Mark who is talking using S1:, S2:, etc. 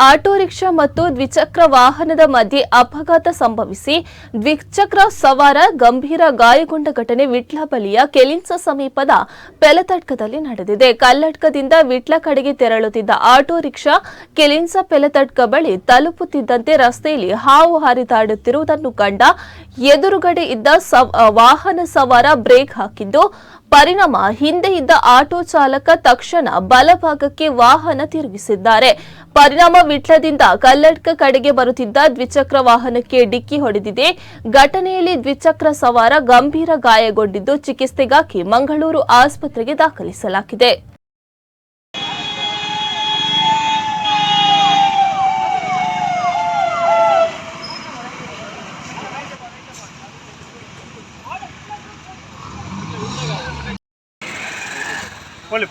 S1: Auto rickshaw ಮತ್ತು ದ್ವಿಚಕ್ರ ವಾಹನದ ಮಧ್ಯೆ ಅಪಘಾತ ಸಂಭವಿಸಿ ದ್ವಿಚಕ್ರ ಸವಾರ ಗಂಭೀರ ಗಾಯಗೊಂಡ ಘಟನೆ ವಿಟ್ಲ ಬಳಿಯ ಕೆಲಿನ್ಸ ಸಮೀಪದ ಪೆಲತಡ್ಕದಲ್ಲಿ ನಡೆದಿದೆ. ಕಲ್ಲಡ್ಕದಿಂದ ವಿಟ್ಲ ಕಡೆಗೆ ತೆರಳುತ್ತಿದ್ದ ಆಟೋ ರಿಕ್ಷಾ ಕೆಲಿನ್ಸ ಪೆಲತಡ್ಕ ಬಳಿ ತಲುಪುತ್ತಿದ್ದಂತೆ ರಸ್ತೆಯಲ್ಲಿ ಹಾವು ಹರಿದಾಡುತ್ತಿರುವುದನ್ನು ಕಂಡ ಎದುರುಗಡೆ ಇದ್ದ ವಾಹನ ಸವಾರ ಬ್ರೇಕ್ ಹಾಕಿದ್ದು ಪರಿಣಾಮ ಹಿಂದೆ ಇದ್ದ ಆಟೋ ಚಾಲಕ ತಕ್ಷಣ ಬಲಭಾಗಕ್ಕೆ ವಾಹನ ತಿರುಗಿಸಿದ್ದಾರೆ. ಪರಿಣಾಮ ವಿಟ್ಲದಿಂದ ಕಲ್ಲಡ್ಕ ಕಡೆಗೆ ಬರುತ್ತಿದ್ದ ದ್ವಿಚಕ್ರ ವಾಹನಕ್ಕೆ ಡಿಕ್ಕಿ ಹೊಡೆದಿದೆ. ಘಟನೆಯಲ್ಲಿ ದ್ವಿಚಕ್ರ ಸವಾರ ಗಂಭೀರ ಗಾಯಗೊಂಡಿದ್ದು ಚಿಕಿತ್ಸೆಗಾಗಿ ಮಂಗಳೂರು ಆಸ್ಪತ್ರೆಗೆ ದಾಖಲಿಸಲಾಗಿದೆ.
S2: Poli.